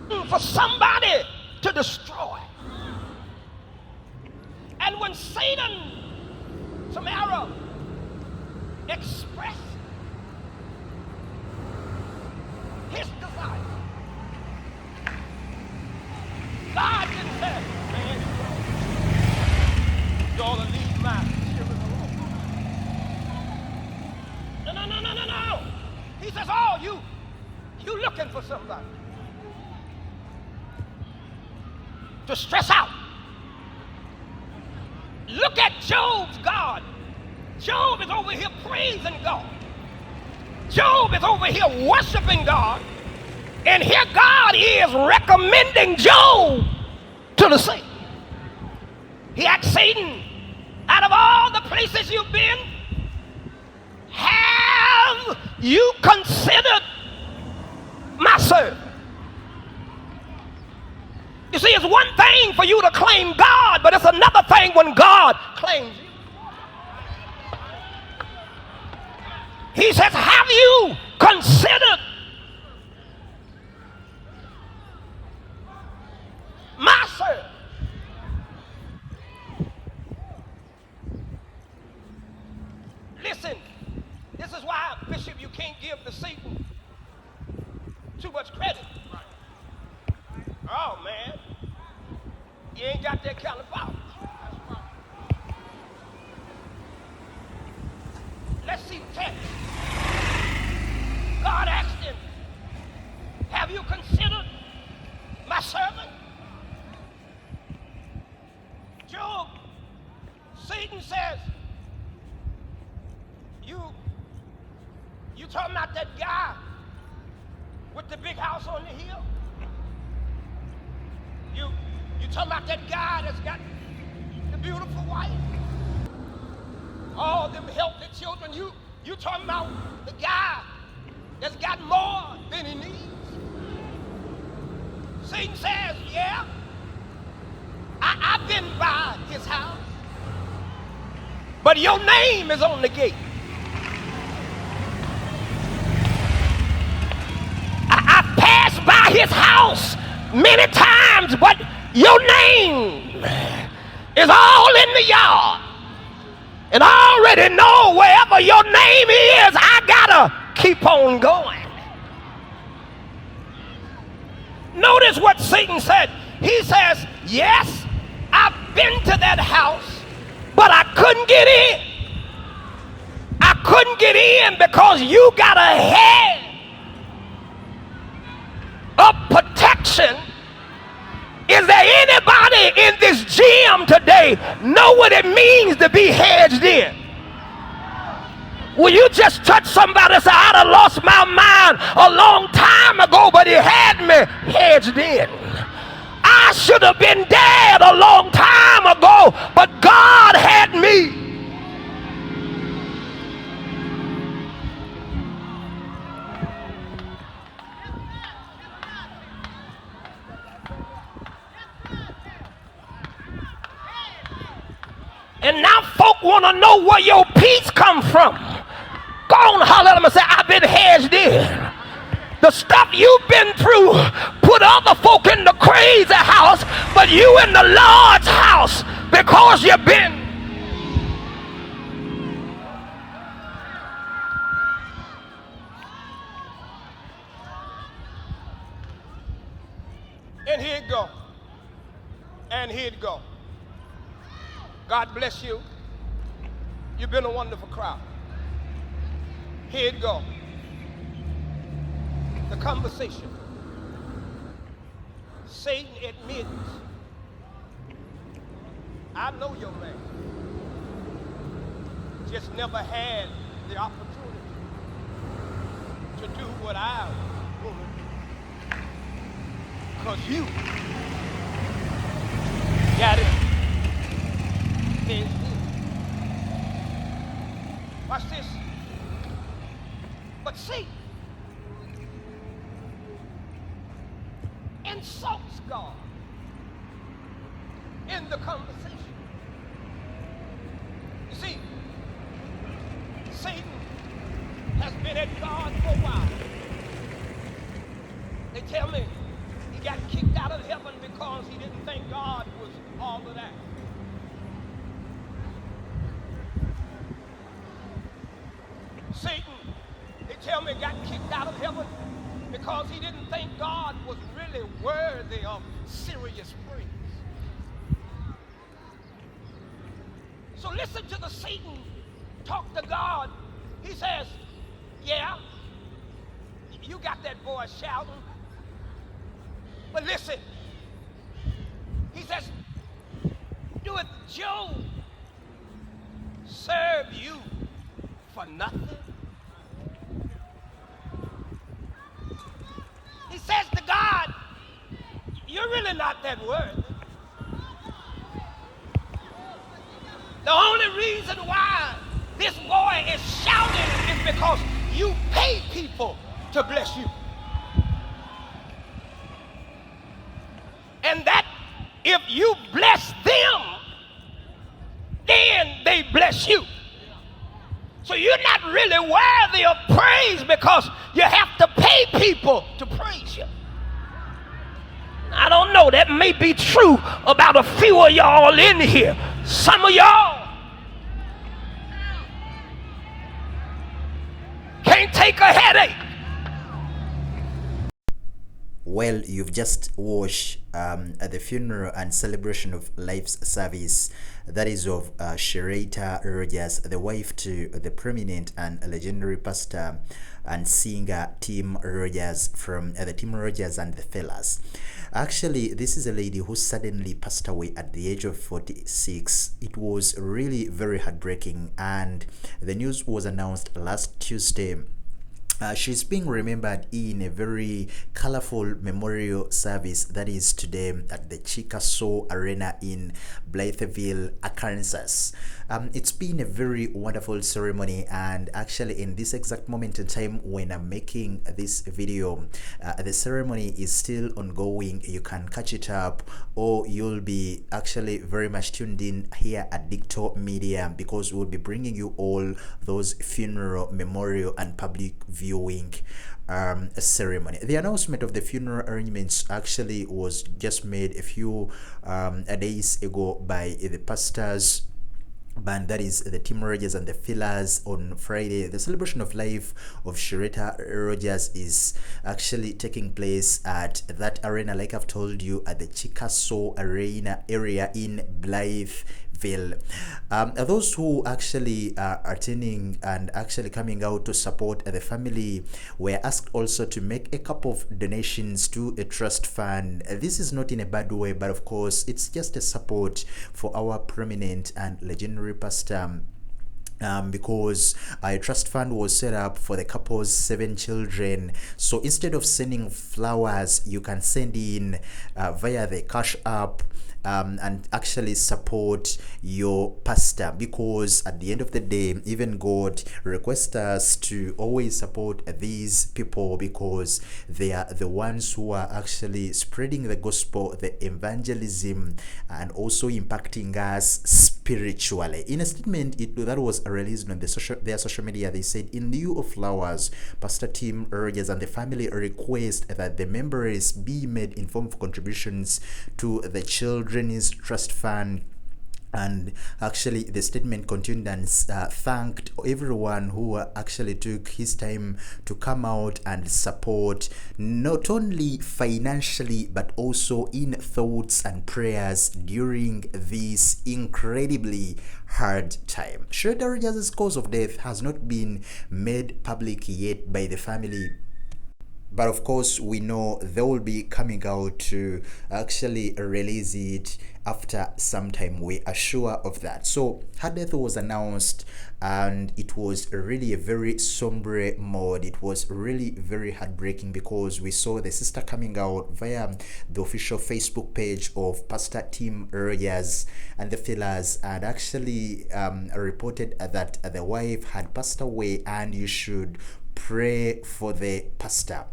For somebody to destroy. And when Satan, some error, expressed his desire, God didn't say, man, you ought to leave my children alone. No. He says, oh, you looking for somebody to stress out. Look at Job's God. Job is over here praising God. Job is over here worshiping God. And here God is recommending Job to the Satan. He asked Satan, out of all the places you've been, have you considered my servant? You see, it's one thing for you to claim God, but it's another thing when God claims you. He says, have you considered my servant? Listen, this is why, Bishop, you can't give the Satan too much credit. Oh, man. You ain't got that kind of power. Let's see the text. God asked him, have you considered my servant? Job, Satan says, you talking about that guy with the big house on the hill? You talking about that guy that's got the beautiful wife? All them healthy children? You talking about the guy that's got more than he needs? Satan says, yeah, I've been by his house, but your name is on the gate. I passed by his house many times, but your name is all in the yard. And I already know wherever your name is, I gotta keep on going. Notice what Satan said. He says, yes, I've been to that house, but I couldn't get in. I couldn't get in because you got a head of protection. Is there anybody in this gym today know what it means to be hedged in? Will you just touch somebody and say, I'd have lost my mind a long time ago, but he had me hedged in. I should have been dead a long time ago, but God had me. And now folk want to know where your peace come from. Go on, holler at them and say, I've been hedged in. The stuff you've been through put other folk in the crazy house, but you in the Lord's house because you've been. And here it go. And here it go. God bless you. You've been a wonderful crowd. Here it go. The conversation. Satan admits, I know your man. Just never had the opportunity to do what I want to do. Because you got it. Watch this. But see, insults God in the conversation. You see, Satan has been at God for a while. They tell me he got kicked out of heaven because he didn't think God was all of that. Satan, they tell me, got kicked out of heaven because he didn't think God was really worthy of serious praise. So listen to the Satan talk to God. He says, yeah, you got that boy shouting. But listen, he says, do it, Job serve you for nothing? He says to God, you're really not that worthy. The only reason why this boy is shouting is because you pay people to bless you. And that if you bless them, then they bless you. So you're not really worthy of praise because you have to pay people to praise you. I don't know, that may be true about a few of y'all in here. Some of y'all can't take a headache. Well, you've just watched the funeral and celebration of life's service, that is of Shireta Rogers, the wife to the prominent and legendary pastor and singer Tim Rogers from the Tim Rogers and the Fellas. Actually, this is a lady who suddenly passed away at the age of 46. It was really very heartbreaking, and the news was announced last Tuesday. She's being remembered in a very colorful memorial service that is today at the Chickasaw Arena in Blytheville, Arkansas. It's been a very wonderful ceremony, and actually in this exact moment in time when I'm making this video, the ceremony is still ongoing. You can catch it up, or you'll be actually very much tuned in here at Dicto Media, because we'll be bringing you all those funeral, memorial and public viewing ceremony. The announcement of the funeral arrangements actually was just made a few days ago by the pastors band, that is the Tim Rogers and the Fellas, on Friday. The celebration of life of Shireta Rogers is actually taking place at that arena, like I've told you, at the Chickasaw Arena area in Blytheville. Those who actually are attending and actually coming out to support the family were asked also to make a couple of donations to a trust fund. This is not in a bad way, but of course it's just a support for our prominent and legendary pastor, because a trust fund was set up for the couple's 7 children. So instead of sending flowers, you can send in via the Cashapp and actually support your pastor, because at the end of the day, even God requests us to always support these people, because they are the ones who are actually spreading the gospel, the evangelism, and also impacting us spiritually. In a statement that was released on their social media, they said, in lieu of flowers, Pastor Tim Rogers and the family request that the members be made in form of contributions to the children's trust fund. And actually the statement continued and thanked everyone who actually took his time to come out and support, not only financially but also in thoughts and prayers during this incredibly hard time. Shireta Rogers' cause of death has not been made public yet by the family, but of course we know they will be coming out to actually release it after some time. We are sure of that. So her death was announced, and it was really a very sombre mode. It was really very heartbreaking, because we saw the sister coming out via the official Facebook page of Pastor Tim Rogers and the Fellas, and actually reported that the wife had passed away and you should pray for the pastor.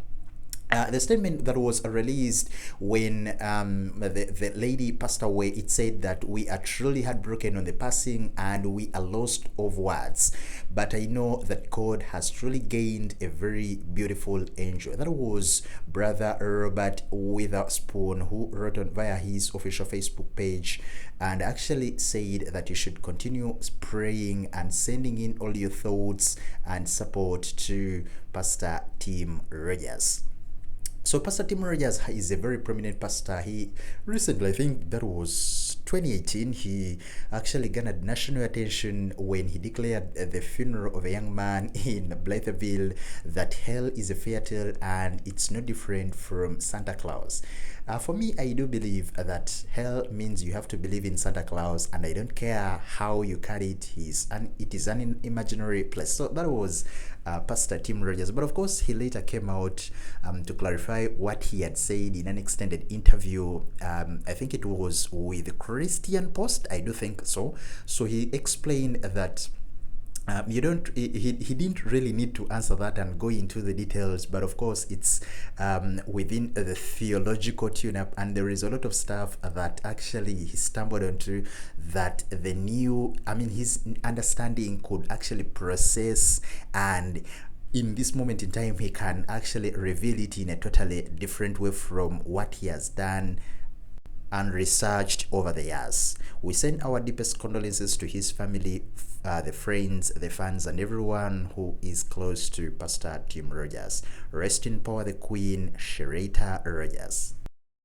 The statement that was released when the lady passed away, it said that we are truly heartbroken on the passing and we are lost of words. But I know that God has truly gained a very beautiful angel. That was Brother Robert Witherspoon, who wrote on via his official Facebook page and actually said that you should continue praying and sending in all your thoughts and support to Pastor Tim Rogers. So Pastor Tim Rogers is a very prominent pastor. He recently, I think that was 2018, he actually garnered national attention when he declared at the funeral of a young man in Blytheville that hell is a fairy tale and it's no different from Santa Claus. For me, I do believe that hell means you have to believe in Santa Claus, and I don't care how you carry it. It is an imaginary place. So that was Pastor Tim Rogers. But of course, he later came out to clarify what he had said in an extended interview. I think it was with Christian Post. I do think so. So he explained that he didn't really need to answer that and go into the details, but of course it's within the theological tune-up, and there is a lot of stuff that actually he stumbled onto that his understanding could actually process, and in this moment in time he can actually reveal it in a totally different way from what he has done and researched over the years. We send our deepest condolences to his family, the friends, the fans, and everyone who is close to Pastor Tim Rogers. Rest in power, the Queen, Shireta Rogers.